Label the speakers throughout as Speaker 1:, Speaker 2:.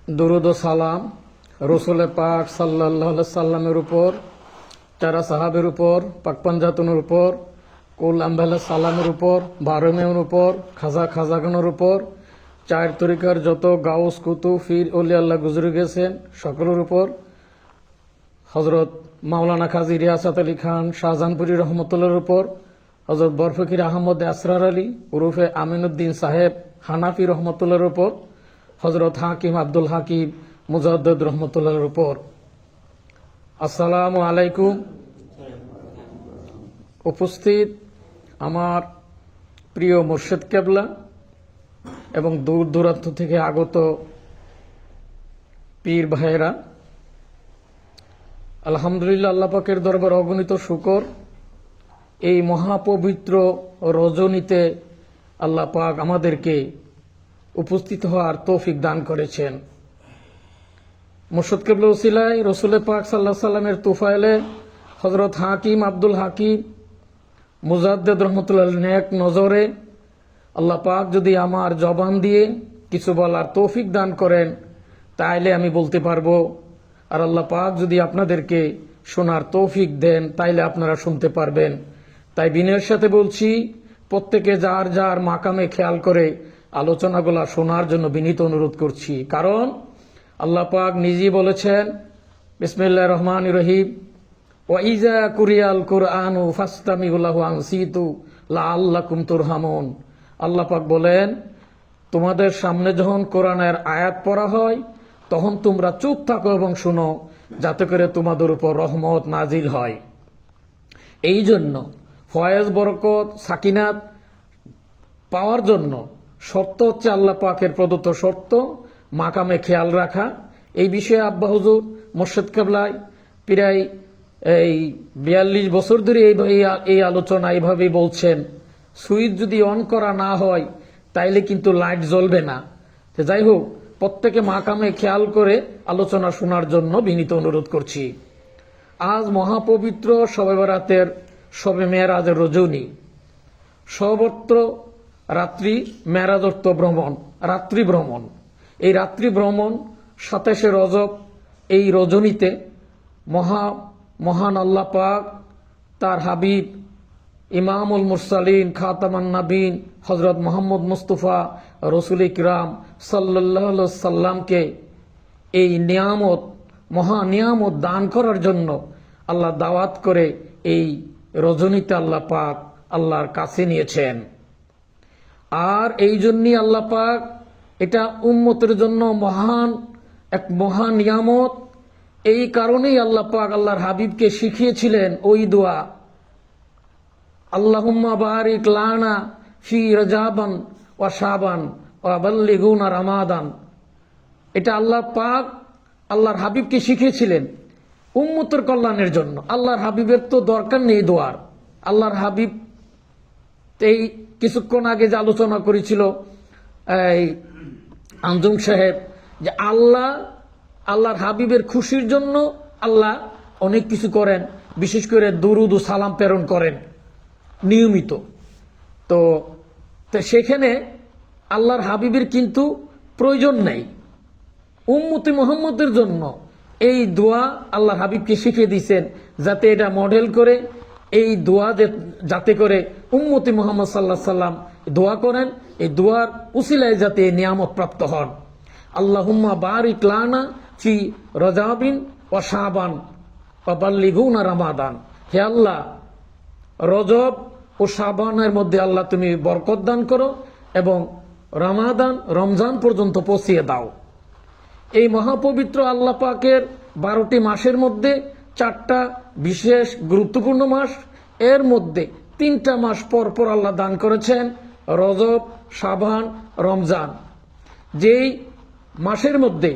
Speaker 1: দুরুদ ও সালাম রসুল পাক সাল্লাল্লাহু আলাইহি সাল্লামের উপর, চারা সাহাবের উপর, পাক পাঞ্জাতনের উপর, কুল আম্বালা সালামের উপর, বারমের উপর, খাজা খাজাগানের উপর, চার তরিকার যত গাউস কুতুব ফির ওলি আল্লাহ গুজরে গেছেন সকলের উপর, হজরত মাওলানা কাজী রিয়াসাত আলী খান শাহজাহানপুরি রহমতুল্লাহর উপর, হজরত বরফকির আহমদ আসরার আলী উরুফে আমিনুদ্দিন সাহেব হানাফি রহমতুল্লাহর উপর, হজরত হাকিম আব্দুল হাকিম মুজাদ্দিদ রহমতুল্লাহর উপর। আসসালামু আলাইকুম। উপস্থিত আমার প্রিয় মুর্শিদ কেবলা এবং দূর দূরান্ত থেকে আগত পীর ভাইয়েরা, আলহামদুলিল্লাহ, আল্লাহ পাকের দরবার অগণিত শুকর। এই মহাপবিত্র রজনীতে আল্লাহ পাক আমাদেরকে উপস্থিত হওয়ার তৌফিক দান করেছেন। মুর্শিদ কেবলা উসিলায় রসুল পাক সাল্লাল্লাহু আলাইহি সাল্লামের তুফাইলে হজরত হাকিম আব্দুল হাকিম মুজাদ্দিদ রহমতুল্লাহ নেক নজরে আল্লাহ পাক যদি আমার জবান দিয়ে কিছু বলার তৌফিক দান করেন তাইলে আমি বলতে পারবো, আর আল্লাহ পাক যদি আপনাদেরকে শোনার তৌফিক দেন তাইলে আপনারা শুনতে পারবেন। তাই বিনয়ের সাথে বলছি, প্রত্যেকে যার যার মাকামে খেয়াল করে আলোচনাগুলা শোনার জন্য বিনীত অনুরোধ করছি। কারণ আল্লাহ পাক নিজেই বলেছেন, বিসমিল্লাহির রহমানির রহিম, ওয়াইজা কুরিয়াল কুরআনু ফাসতামিউ লাহু আনসিতু লাআল্লাকুম তুরহামুন। আল্লাহ পাক বলেন, তোমাদের সামনে যখন কোরআনের আয়াত পড়া হয় তখন তোমরা চুপ থাকো এবং শুনো, যাতে করে তোমাদের উপর রহমত নাজিল হয়। এই জন্য ফয়েজ বরকত সাকিনাত পাওয়ার জন্য শর্ত হচ্ছে আল্লাহ পাকের প্রদত্ত শর্ত মাকামে খেয়াল রাখা। এই বিষয়ে আব্বা হুজুর মুর্শিদ কেবলাই প্রায় 42 বছর ধরে এই আলোচনা এইভাবেই বলছেন। সুইচ যদি অন করা না হয় তাইলে কিন্তু লাইট জ্বলবে না। যাই হোক, প্রত্যেকে মাকামে খেয়াল করে আলোচনা শোনার জন্য বিনীত অনুরোধ করছি। আজ মহাপবিত্র শবে বরাতের শবে মেরাজের রজনী। সর্বত্র রাত্রি মেরাজ অর্থ ভ্রমণ, রাত্রি ভ্রমণ। এই রাত্রি ভ্রমণ 27শে রজব এই রজনীতে মহান আল্লাহ পাক তার হাবিব ইমামুল মুরসালিন খাতামান নাবিন হজরত মোহাম্মদ মুস্তফা রসুল ইকরাম সাল্লাল্লাহু আলাইহি সাল্লামকে এই নিয়ামত মহানিয়ামত দান করার জন্য আল্লাহ দাওয়াত করে এই রজনীতে আল্লাহ পাক আল্লাহর কাছে নিয়েছেন। আর এই জন্যই আল্লাহ পাক এটা উম্মতের জন্য এক মহান নিয়ামত। এই কারণেই আল্লাহ পাক আল্লাহর হাবিবকে শিখিয়েছিলেন ওই দোয়া, আল্লাহুম্মা বারিক লানা ফি রজাবান ওয়া শাবান ওয়া বাল্লিগুনা রমাদান। এটা আল্লাহ পাক আল্লাহর হাবিবকে শিখিয়েছিলেন উম্মতের কল্যাণের জন্য। আল্লাহর হাবিবের তো দরকার নেই দোয়ার। আল্লাহর হাবিব এই কিছুক্ষণ আগে যে আলোচনা করেছিল এই আঞ্জুম সাহেব, যে আল্লাহর হাবিবের খুশির জন্য আল্লাহ অনেক কিছু করেন, বিশেষ করে দুরুদ ও সালাম প্রেরণ করেন নিয়মিত। তো সেখানে আল্লাহর হাবিবের কিন্তু প্রয়োজন নেই। উম্মতে মুহাম্মদের জন্য এই দোয়া আল্লাহর হাবিবকে শিখিয়ে দিয়েছেন, যাতে এটা মডেল করে এই দোয়া যাতে করে উম্মতে মুহাম্মদ সাল্লাল্লাহু আলাইহি সাল্লাম দোয়া করেন, এই দোয়ার উসিলায় যাতে নিয়ামত প্রাপ্ত হন। আল্লাহুম্মা বারিক লানা ফি রজাবিন ওয়া শাবান ওয়া বাল্লিগুনা রমাদান। হে আল্লাহ, রজব ও শাবানের মধ্যে আল্লাহ তুমি বরকত দান করো এবং রমজান পর্যন্ত পৌঁছিয়ে দাও। এই মহাপবিত্র আল্লাহ পাকের 12টি মাসের মধ্যে 4টা বিশেষ গুরুত্বপূর্ণ মাস, এর মধ্যে 3টা মাস পর পর আল্লাহ দান করেছেন রজব, শাবান, রমজান। যেই মাসের মধ্যে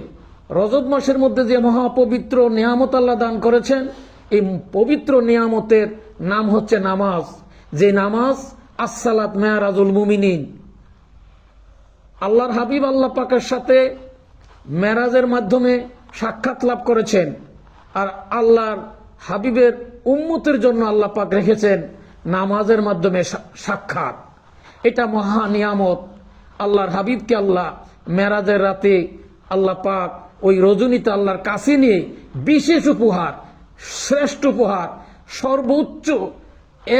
Speaker 1: রজব মাসের মধ্যে যে মহাপবিত্র নিয়ামত আল্লাহ দান করেছেন, এই পবিত্র নিয়ামতের নাম হচ্ছে নামাজ। যে নামাজ আসসালাত মেরাজুল মুমিনিন। আল্লাহর হাবিব আল্লাহ পাকের সাথে মেরাজের মাধ্যমে সাক্ষাৎ লাভ করেছেন, আর আল্লাহর হাবিবের উম্মতের জন্য আল্লাহ পাক রেখেছেন নামাজের মাধ্যমে সাক্ষাৎ। এটা মহা নিয়ামত। আল্লাহর হাবিবকে আল্লাহ মেরাজের রাতে আল্লাহ পাক ওই রজনীতে আল্লাহর কাছে নিয়ে বিশেষ উপহার, শ্রেষ্ঠ উপহার, সর্বোচ্চ,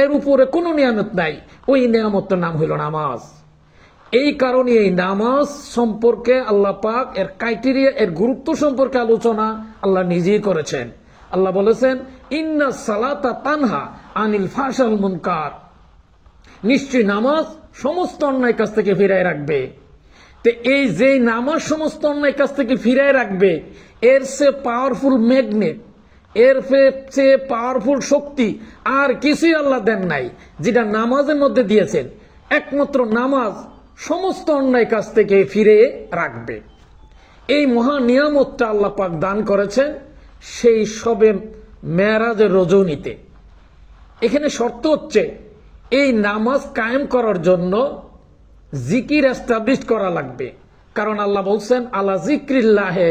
Speaker 1: এর উপরে কোনো নিয়ামত নাই, ওই নিয়ামতের নাম হইল নামাজ। এই কারণে এই নামাজ সম্পর্কে আল্লাহ পাক এর ক্রাইটেরিয়া, এর গুরুত্ব সম্পর্কে আলোচনা আল্লাহ নিজেই করেছেন। আল্লাহ বলেছেন, ইন্না সালাতা তানহা আনিল ফাহশাল মুনকার, নিশ্চয়ই নামাজ সমস্ত অন্যায় কাছ থেকে ফিরায় রাখবে। তো এই যে নামাজ সমস্ত অন্যায় কাছ থেকে ফিরায় রাখবে, এর সে পাওয়ারফুল ম্যাগনেট, এর চেয়ে পাওয়ারফুল শক্তি আর কিছুই আল্লাহ দেন নাই, যেটা নামাজের মধ্যে দিয়েছেন। একমাত্র নামাজ সমস্ত অন্যায় কাছ থেকে ফিরে রাখবে। এই মহা নিয়ামতটা আল্লাহ পাক দান করেছেন সেই সবে মেরাজের রজনীতে। এখানে শর্ত হচ্ছে, এই নামাজ কায়েম করার জন্য জিকির এস্টাবলিশ করা লাগবে। কারণ আল্লাহ বলছেন, আলা জিক্রিল্লাহে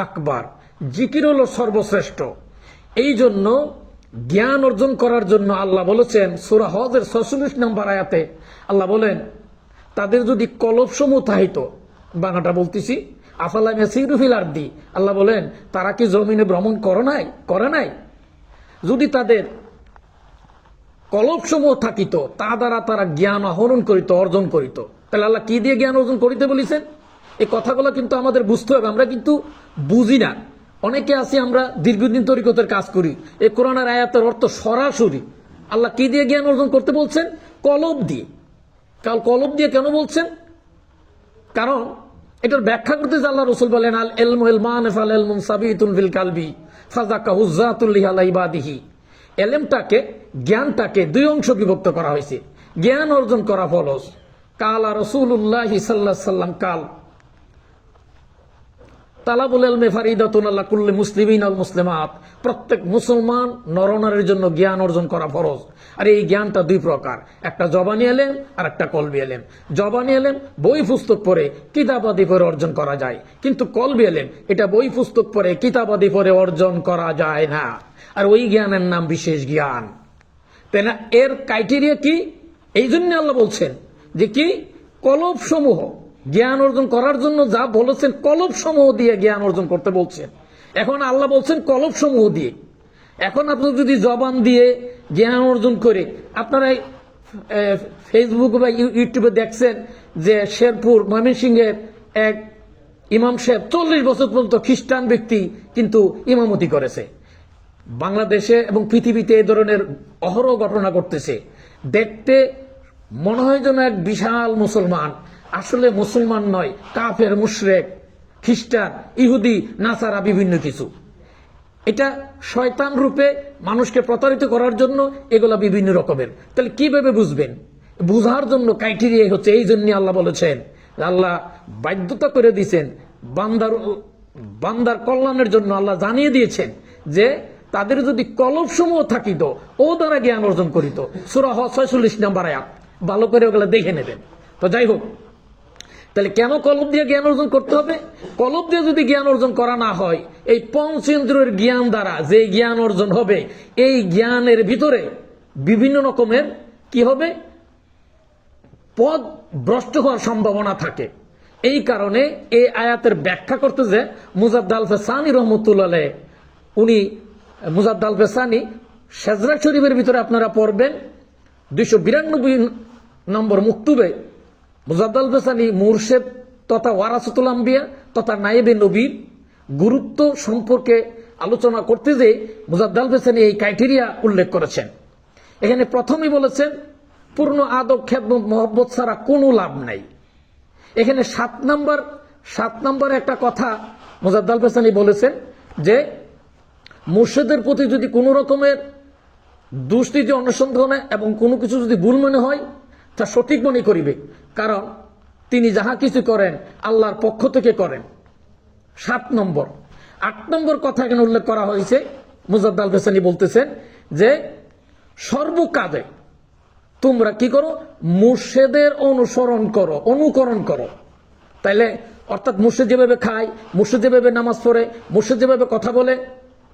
Speaker 1: আকবার, জিকির হলো সর্বশ্রেষ্ঠ। এই জন্য জ্ঞান অর্জন করার জন্য আল্লাহ বলেছেন সূরা হজের 46 নম্বর আয়াতে, আল্লাহ বলেন, তাদের যদি কলব সমূহ থাহিত, বাংলাটা বলতেছি, আফালাম ইয়াসিরু ফিল আরদি, আল্লাহ বলেন তারা কি জমিনে ভ্রমণ করে নাই? যদি তাদের কলব সমূহ থাকিত, তা দ্বারা তারা জ্ঞান আহরণ করিত, অর্জন করিত। তাহলে আল্লাহ কি দিয়ে জ্ঞান অর্জন করিতে বলেছেন? এই কথাগুলো কিন্তু আমাদের বুঝতে হবে। আমরা কিন্তু বুঝি না। অনেকে আছি, আমরা দীর্ঘদিন তরিকতের কাজ করি, এই কোরআনের আয়াতের অর্থ সরাসরি আল্লাহ কি দিয়ে জ্ঞান অর্জন করতে বলছেন? কলব দিয়ে। কলব দিয়ে কেন বলছেন? কারণ এটার ব্যাখ্যা করতে আল্লাহ রাসূল বলেন, আল ইলমু ইলমান ফাল ইলমুন সাবিতুন ফিল কালবি ফাযাকাহু যাতুল লিহাল ইবাদিহি। এলেমটাকে, জ্ঞানটাকে দুই অংশ বিভক্ত করা হয়েছে। জ্ঞান অর্জন করা ফরজ। কালা রাসূলুল্লাহ সাল্লাল্লাহু আলাইহি সাল্লাম কাল তালাবুল ইলমি ফারিদাতুন আলা কুল্লি মুসলিমিন ওয়াল মুসলিমাত, প্রত্যেক মুসলমান নরনারীর জন্য জ্ঞান অর্জন করা ফরজ। আর এই জ্ঞানটা দুই প্রকার, একটা জবানি এলেম আর একটা কলবি এলেম। জবানি এলেম বই পুস্তক পড়ে, কিতাবাদি পড়ে অর্জন করা যায়, কিন্তু কলবি এলেম এটা বই পুস্তক পড়ে, কিতাবাদি পড়ে অর্জন করা যায় না। আর ওই জ্ঞানের নাম বিশেষ জ্ঞান। তাই না? এর ক্রাইটেরিয়া কি? এই জন্য আল্লাহ বলছেন যে কি, কলব সমূহ জ্ঞান অর্জন করার জন্য যা বলেছেন, কলব সমূহ দিয়ে জ্ঞান অর্জন করতে বলছেন। এখন আল্লাহ বলছেন কলব সমূহ দিয়ে। এখন আপনি যদি জবান দিয়ে জ্ঞান অর্জন করে, আপনারা ফেসবুক বা ইউটিউবে দেখছেন যে শেরপুর ময়মনসিংহের এক ইমাম সাহেব 40 বছর পর্যন্ত খ্রিস্টান ব্যক্তি কিন্তু ইমামতি করেছে। বাংলাদেশে এবং পৃথিবীতে এই ধরনের অহরহ ঘটনা ঘটতেছে। দেখতে মনে হয় যেন এক বিশাল মুসলমান, আসলে মুসলমান নয়, কাফের, মুশরিক, খ্রিস্টান, ইহুদি, নাসারা, বিভিন্ন কিছু। এটা শয়তান রূপে মানুষকে প্রতারিত করার জন্য এগুলা বিভিন্ন রকমের। তাহলে কিভাবে বুঝবেন? বুঝার জন্য ক্রাইটেরিয়া হচ্ছে, এই জন্য আল্লাহ বলেছেন, আল্লাহ বাধ্যতা করে দিয়েছেন, বান্দার কল্যাণের জন্য আল্লাহ জানিয়ে দিয়েছেন যে তাদের যদি কলব সমূহ থাকিত, ও দ্বারা জ্ঞান অর্জন করিত। সূরা হজ 46 নম্বর আয়াত, ভালো করে ওগুলা দেখে নেবেন। তো যাই হোক, তাহলে কেন কলব দিয়ে জ্ঞান অর্জন করতে হবে? কলব দিয়ে যদি জ্ঞান অর্জন করা না হয়, এই পঞ্চেন্দ্রিয়ের জ্ঞান দ্বারা যে জ্ঞান অর্জন হবে, এই জ্ঞানের ভিতরে বিভিন্ন রকমের কি হবে, পদ ভ্রষ্ট হওয়ার সম্ভাবনা থাকে। এই কারণে এই আয়াতের ব্যাখ্যা করতে যে মুজাদ্দ আল ফেসানি রহমতুল্লাহ আলাইহি, উনি মুজাদ্দ আল ফেসানি সেজরা শরীফের ভিতরে আপনারা পড়বেন 292 নম্বর মুক্তুবে মুজাদ্দ আল ফেসানি মুরশেদ তথা ওয়ারাসাতুল আম্বিয়া তথা নায়েবে নবীর গুরুত্ব সম্পর্কে আলোচনা করতে যে মুজাদ্দ আল ফেসানি এই ক্রাইটেরিয়া উল্লেখ করেছেন। এখানে প্রথমেই বলেছেন, পূর্ণ আদব, খেদমত, মহব্বত ছাড়া কোনো লাভ নাই। এখানে 7 নম্বর একটা কথা মুজাদ্দ আল ফেসানি বলেছেন যে মুর্শিদের প্রতি যদি কোনো রকমের দুষ্কৃতি অনুসন্ধানে এবং কোনো কিছু যদি ভুল মনে হয়, তা সঠিক মনে করিবে, কারণ তিনি যাহা কিছু করেন আল্লাহর পক্ষ থেকে করেন। 7 নম্বর। 8 নম্বর কথা এখানে উল্লেখ করা হয়েছে, মুজাদ্দ আল ফেসানি বলতেছেন যে সর্বকাজে তোমরা কি করো, মুর্শিদের অনুকরণ করো। তাইলে অর্থাৎ মুর্শিদ যেভাবে খায়, মুর্শিদ যেভাবে নামাজ পড়ে, মুর্শিদ যেভাবে কথা বলে,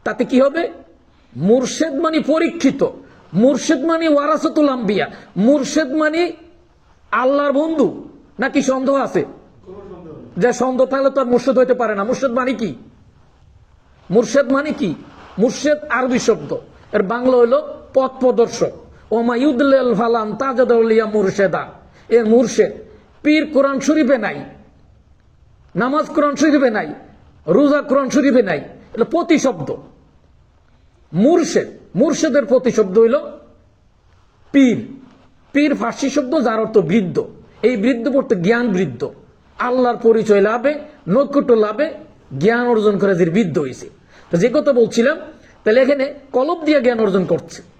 Speaker 1: তাতে কি হবে? মুর্শিদ মানে পরীক্ষিত, মুর্শিদ মানে ওয়ারাসাতুল আম্বিয়া, মুর্শিদ মানে আল্লাহর বন্ধু, নাকি সন্দেহ আছে? যে সন্দেহ থাকলে তো আর মুর্শেদ হইতে পারে না। মুর্শেদ মানে কি? মুর্শেদ মানে কি? মুর্শেদ আরবি শব্দ, এর বাংলা হইল পথ প্রদর্শক। ওমা ইউদলিল ফালান তাজাদুলিয়া মুর্শেদা, এর মুর্শেদ। পীর কোরআন শরীফে নাই, নামাজ কোরআন শরীফে নাই, রোজা কোরআন শরীফে নাই, এটা প্রতিশব্দ। মুর্শেদ, মুর্শেদের প্রতিশব্দ হইল পীর। পীর ফার্সি শব্দ, যার অর্থ বৃদ্ধ। এই বৃদ্ধ পড়তে জ্ঞান বৃদ্ধ, আল্লাহর পরিচয় লাভে, নৈকট্য লাভে জ্ঞান অর্জন করে যে বৃদ্ধ হয়েছে। তো যে কথা বলছিলাম, তাহলে এখানে কলব দিয়ে জ্ঞান অর্জন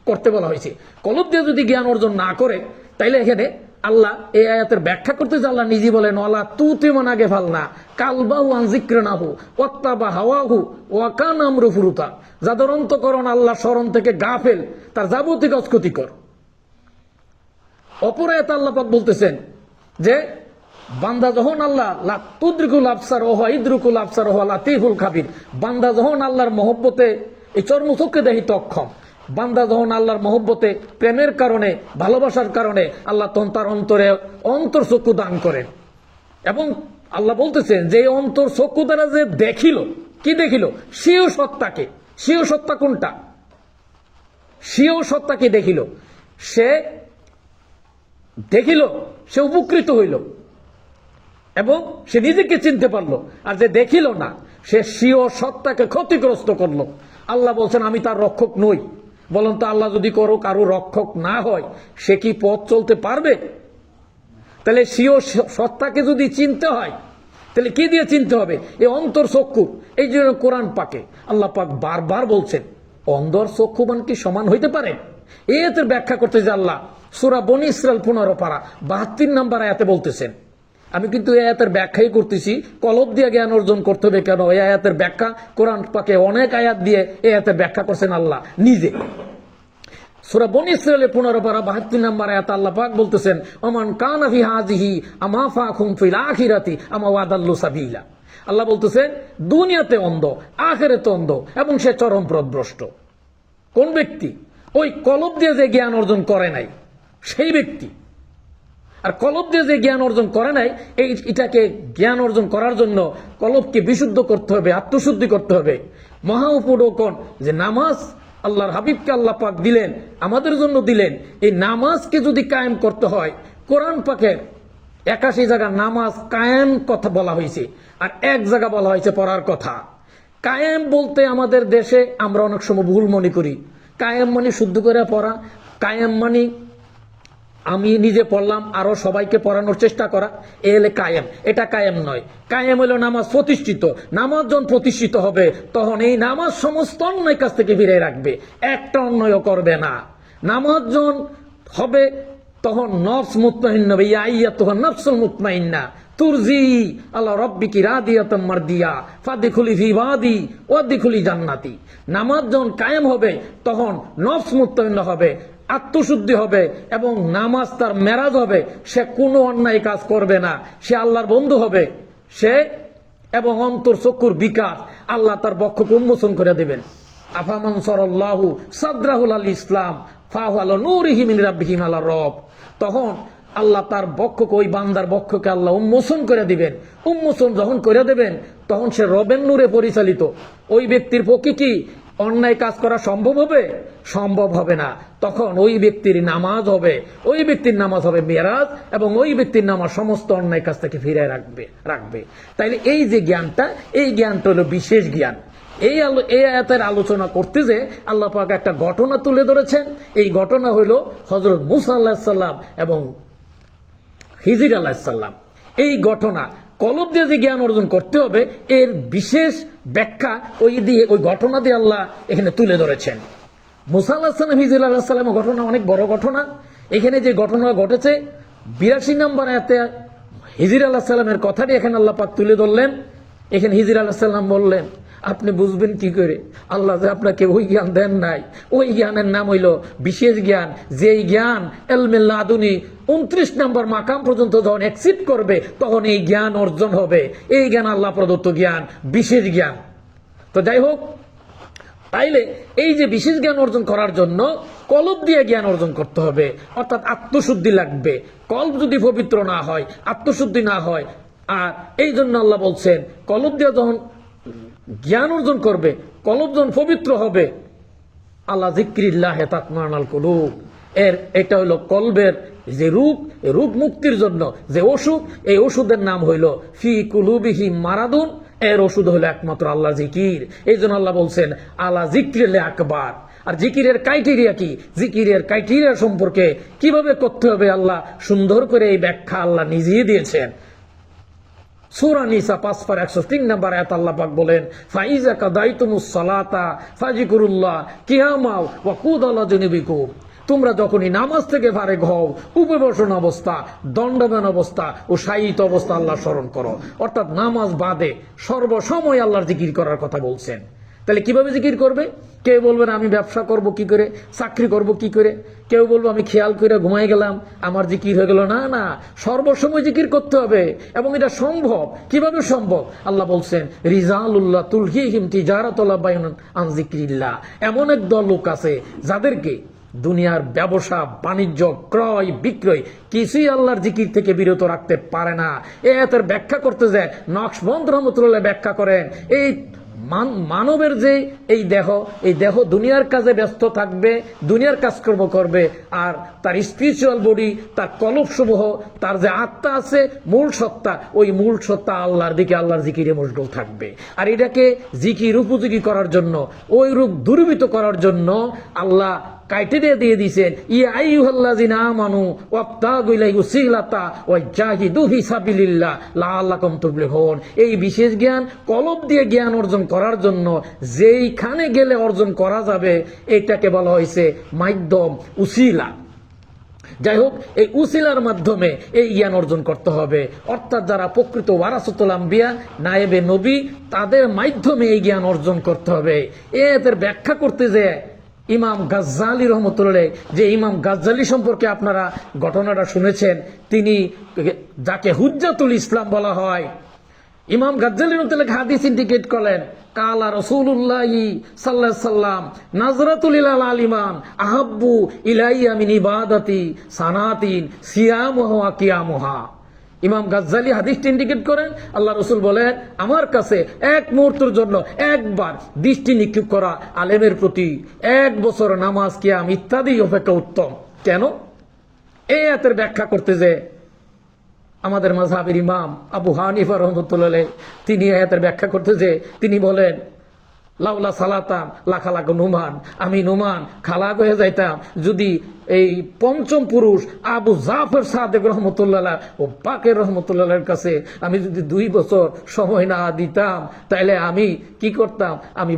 Speaker 1: করতে বলা হয়েছে। কলব দিয়ে যদি জ্ঞান অর্জন না করে, তাইলে এখানে আল্লাহ এই আয়াতের ব্যাখ্যা করতে যে আল্লাহ নিজে বলেন ওয়ালা তুতিমান আগে ফালনা কালবাহু আন যিকরিনাহু ওয়াত্তাবা হাওয়াহু ওয়া কানা আমরু ফুরুতা, যাদের অন্তঃকরণ আল্লাহ স্মরণ থেকে গাফেল, তার যাবতীয় কাজ ক্ষতিকর। অপর আয়াতে আল্লাহ পাক বলতেছেন যে বান্দা যখন আল্লাহ লা তুদরিকুল আবসার ওয়া ইদরিকুল আবসার ওয়া লাতিফুল খাবির, বান্দা যখন আল্লাহর মহব্বতে এই চর্মচক্ষে দেখিতে অক্ষম, বান্দা যখন আল্লাহর মহব্বতে প্রেমের কারণে, ভালোবাসার কারণে আল্লাহ তখন তার অন্তরে অন্তর্চক্ষু দান করেন। এবং আল্লাহ বলতেছেন যে অন্তর চক্ষু দ্বারা যে দেখিল, কি দেখিল? সেও সত্তাকে। সেও সত্তা কোনটা? সেও সত্তাকে দেখিল। সে দেখিল, সে উপকৃত হইল এবং সে নিজেকে চিনতে পারলো। আর যে দেখিল না, সে স্বীয় সত্তাকে ক্ষতিগ্রস্ত করলো। আল্লাহ বলছেন আমি তার রক্ষক নই। বলেন তো, আল্লাহ যদি কারো রক্ষক না হয়, সে কি পথ চলতে পারবে? তাহলে স্বীয় সত্তাকে যদি চিনতে হয়, তাহলে কি দিয়ে চিনতে হবে? এই অন্তর চক্ষু। এই জন্য কোরআন পাকে আল্লাহ পাক বারবার বলছেন অন্তর চক্ষুমান কি সমান হইতে পারে? এর ব্যাখ্যা করতে যে আল্লাহ সূরা বনী ইসরাইল 15 পারা 72 নম্বর আয়াতে বলতেছেন। আমি কিন্তু এই আয়াতের ব্যাখ্যাই করতেছি, কলব দিয়ে জ্ঞান অর্জন করতে হবে কেন। এই আয়াতের ব্যাখ্যা কোরআন পাকে অনেক আয়াত দিয়ে এই আয়াতের ব্যাখ্যা করছেন আল্লাহ নিজে। সূরা বনী ইসরাইলের 15 পারা 72 নম্বর আয়াত আল্লাহ পাক বলতেছেন ওমান কানা ফি হাযিহি আমা ফাকুম ফিল আখিরাতি আমা ওয়াদাল্লু সাবিলা। আল্লাহ বলতেছেন দুনিয়াতে অন্ধ, আখিরাতে অন্ধ এবং সে চরম পথভ্রষ্ট। কোন ব্যক্তি? ওই কলব দিয়ে যে জ্ঞান অর্জন করে নাই সেই ব্যক্তি। আর কলব দিয়ে যে জ্ঞান অর্জন করে নাই, এটাকে জ্ঞান অর্জন করার জন্য কলবকে বিশুদ্ধ করতে হবে, আত্মশুদ্ধি করতে হবে। মহা উপঢৌকন যে নামাজ আল্লাহর হাবিবকে আল্লাহ পাক দিলেন, আমাদের জন্য দিলেন। এই নামাজকে যদি কায়েম করতে হয়, কোরআন পাকের 81 জায়গা নামাজ কায়েম কথা বলা হয়েছে, আর এক জায়গা বলা হয়েছে পড়ার কথা। কায়েম বলতে আমাদের দেশে আমরা অনেক সময় ভুল মনে করি। কায়েম মানে শুদ্ধ করে পড়া, কায়েম মানে আমি নিজে পড়লাম আরো সবাইকে পড়ানোর চেষ্টা করা, এলে কায়েম। এটা কায়েম নয়। কায়েম হলো নামাজ প্রতিষ্ঠিত। নামাজ যখন প্রতিষ্ঠিত হবে, তখন এই নামাজ সমস্ত অন্যায় কাছ থেকে ফিরে রাখবে, একটা অন্যায় করবে না। নামাজ যখন হবে, তখন নফস মুতমাইন্না হবে। ইয়া আইয়াতুহান নাফসুল মুতমাইন্না তুরজি আলা রাব্বিকি রাদিয়াতাম মারদিয়া ফাদখুলি ফি ইবাদি ওয়াদখুলি জান্নাতি। নামাজ যখন কায়েম হবে, তখন নফস মুতমাইন্না হবে, আত্মশুদ্ধি হবে এবং নামাজ তার মেরাজ হবে। সে কোনো অন্যায় কাজ করবে না, সে আল্লাহর বন্ধু হবে। সে এবং অন্তর চক্ষুর বিকাশ আল্লাহ তার বক্ষকে উন্মোচন করে দেবেন। আফামান সরাল্লাহু সাদরাহুল আল ইসলাম ফাহু আলা নূরিহি মিন রাব্বিহি আলা রব। তখন আল্লাহ তার বক্ষকে, ওই বান্দার বক্ষকে আল্লাহ উন্মোচন করে দিবেন। উন্মোচন যখন করে দেবেন, তখন সে রবের নূরে পরিচালিত। ওই ব্যক্তির পক্ষে কি অন্যায় কাজ করা সম্ভব হবে? সম্ভব হবে না। তখন ওই ব্যক্তির নামাজ হবে, ওই ব্যক্তির নামাজ হবে মেরাজ, এবং ওই ব্যক্তির নামাজ সমস্ত অন্যায় কাজ থেকে ফিরে রাখবে। তাইলে এই যে জ্ঞানটা, এই জ্ঞানটা হলো বিশেষ জ্ঞান। এই আয়াতের আলোচনা করতে যে আল্লাহ পাক একটা ঘটনা তুলে ধরেছেন। এই ঘটনা হলো হযরত মূসা আলাইহিস সালাম এবং খিজির আলাইহিস সালাম। এই ঘটনা কলব দিয়ে যে জ্ঞান অর্জন করতে হবে, এর বিশেষ ব্যাখ্যা ওই ঘটনা দিয়ে আল্লাহ এখানে তুলে ধরেছেন। মূসা আলাইহিস সালাম, খিজির আলাইহিস সালামের ঘটনা অনেক বড় ঘটনা। এখানে যে ঘটনা ঘটেছে 82 নম্বর আয়াতে খিজির আলাইহিস সালামের কথাটি এখানে আল্লাহ পাক তুলে ধরলেন। এখানে খিজির আলাইহিস সালাম বললেন, আপনি বুঝবেন কি করে? আল্লাহ যে আপনাকে ওই জ্ঞান দেন নাই, ওই জ্ঞানের নাম হইল বিশেষ জ্ঞান। যেই জ্ঞান ইলমে লাদুনি 29 নম্বর মাকাম পর্যন্ত যখন এক্সিট করবে, তখন এই জ্ঞান অর্জন হবে। এই জ্ঞান আল্লাহ প্রদত্ত জ্ঞান, বিশেষ জ্ঞান। তো যাই হোক, তাইলে এই যে বিশেষ জ্ঞান অর্জন করার জন্য কলব দিয়ে জ্ঞান অর্জন করতে হবে, অর্থাৎ আত্মশুদ্ধি লাগবে। কলব যদি পবিত্র না হয়, আত্মশুদ্ধি না হয়, আর এই জন্য আল্লাহ বলছেন কলব দিয়ে যখন জ্ঞান অর্জন করবে, কলব যখন পবিত্র হবে, আল্লাহ যিকরিল্লাহে তাতমাইনুল কুলুব, এটা হলো কলবের যে রোগ মুক্তির জন্য যে ওষুধ, এই ওষুধের নাম হইল ফি কুলুবিহিম মারাদুন, এর ওষুধ হলো একমাত্র আল্লাহ জিকির। এই জন্য আল্লাহ বলছেন আল্লাহ জিক্রিল আকবার। আর জিকিরের ক্রাইটেরিয়া কি, জিকিরের ক্রাইটেরিয়া সম্পর্কে কিভাবে করতে হবে আল্লাহ সুন্দর করে এই ব্যাখ্যা আল্লাহ নিজেই দিয়েছেন। সূরা নিসা 5/103 নম্বর আয়াত আল্লাহ পাক বলেন ফাইজা কাদাইতুমুস সালাতা ফাযিকুরুল্লাহ কিয়ামা ওয়া কুদালা জুনুবিকুম, তোমরা যখনই নামাজ থেকে ফারেক হও, উপবেশন অবস্থা, দণ্ডায়মান অবস্থা ও শায়িত অবস্থা আল্লাহ স্মরণ করো। অর্থাৎ নামাজ বাদে সর্বসময় আল্লাহর জিকির করার কথা বলছেন। তাহলে কিভাবে জিকির করবে? কেউ বলবেন আমি ব্যবসা করব কি করে, চাকরি করব কি করে, কেউ বলবো আমি খেয়াল করে ঘুমাই গেলাম আমার জিকির হয়ে গেল। না না, সর্বসময় জিকির করতে হবে এবং এটা সম্ভব। কিভাবে সম্ভব? আল্লাহ বলছেন রিজালুল্লাহ তুলহিহিম তিজারাতুল্লাহ বাইউন আন যিকরিল্লাহ, এমন এক দল লোক আছে যাদেরকে দুনিয়ার ব্যবসা বাণিজ্য ক্রয় বিক্রয় কিছুই আল্লাহর জিকির থেকে বিরত রাখতে পারে না। এর ব্যাখ্যা করতে যায় নকশবন্দ রহমতুল্লাহ ব্যাখ্যা করেন, এই মানবের যে এই দেহ দুনিয়ার কাজে ব্যস্ত থাকবে, দুনিয়ার কাজকর্ম করবে, আর তার স্পিরিচুয়াল বডি, তার কলব সমূহ, তার যে আত্মা আছে মূল সত্তা, ওই মূল সত্তা আল্লাহর দিকে আল্লাহর জিকিরে মশগুল থাকবে। আর এটাকে জিকির উপযোগী করার জন্য, ওই রূপ দূরীভূত করার জন্য আল্লাহ ক্রাইটেরিয়া দিয়ে দিয়েছেন ইয়া আইয়ুহাল্লাযিনা আমানু ওয়াবতাগু ইলাইহি ওয়াসিলাতা ওয়াজাহিদু ফি সাবিলিল্লাহ লাআল্লাকুম তুফলিহুন। এই বিশেষ জ্ঞান কলব দিয়ে জ্ঞান অর্জন করার জন্য যেইখানে গেলে অর্জন করা যাবে এটাকে বলা হয়েছে মাধ্যম, উসিলা। যাই হোক, এই উসিলার মাধ্যমে এই জ্ঞান অর্জন করতে হবে। অর্থাৎ যারা প্রকৃত ওয়ারাসাতুল আম্বিয়া, নায়েবে নবী, তাদের মাধ্যমে এই জ্ঞান অর্জন করতে হবে। এদের ব্যাখ্যা করতে যে ইমাম গাজ্জালি রহমতুল্লাহ, যে ইমাম গাজ্জালি সম্পর্কে আপনারা ঘটনাটা শুনেছেন, তিনি যাকে হুজ্জাতুল ইসলাম বলা হয়, ইমাম গাজ্জালি রহমতুল্লাহ হাদিস ইন্ডিকেট করলেন কালা রাসূলুল্লাহি সাল্লাল্লাহু আলাইহি সাল্লাম নাজরাতুল ইলাল আলিমান আহাব্বু ইলাইয়া মিন ইবাদাতি সানাতিন সিয়ামুহা ওয়া কিয়ামুহা। ইমাম গাজ্জালি হাদিসটি ইন্ডিকেট করেন আল্লাহ রসুল বলেন আমার কাছে এক মুহূর্তের জন্য একবার দৃষ্টি নিক্ষেপ করা আলেমের প্রতি 1 বছর নামাজ কিয়াম ইত্যাদি অপেক্ষা উত্তম। কেন? এই আয়াতের ব্যাখ্যা করতে যে আমাদের মাযহাবের ইমাম আবু হানিফা রাহমাতুল্লাহ তিনি আয়াতের ব্যাখ্যা করতে যে তিনি বলেন লাউলা সালাতাম লাখালাক নুমান, আমি নুমান খালাক হয়ে যাইতাম যদি এই পঞ্চম পুরুষ আবু জাফর সাদেক রহমতুল্লাহ ও পাকের রহমতুল্লাহের কাছে আমি যদি 2 বছর সময় না দিতাম, তাহলে আমি কি করতাম? আমি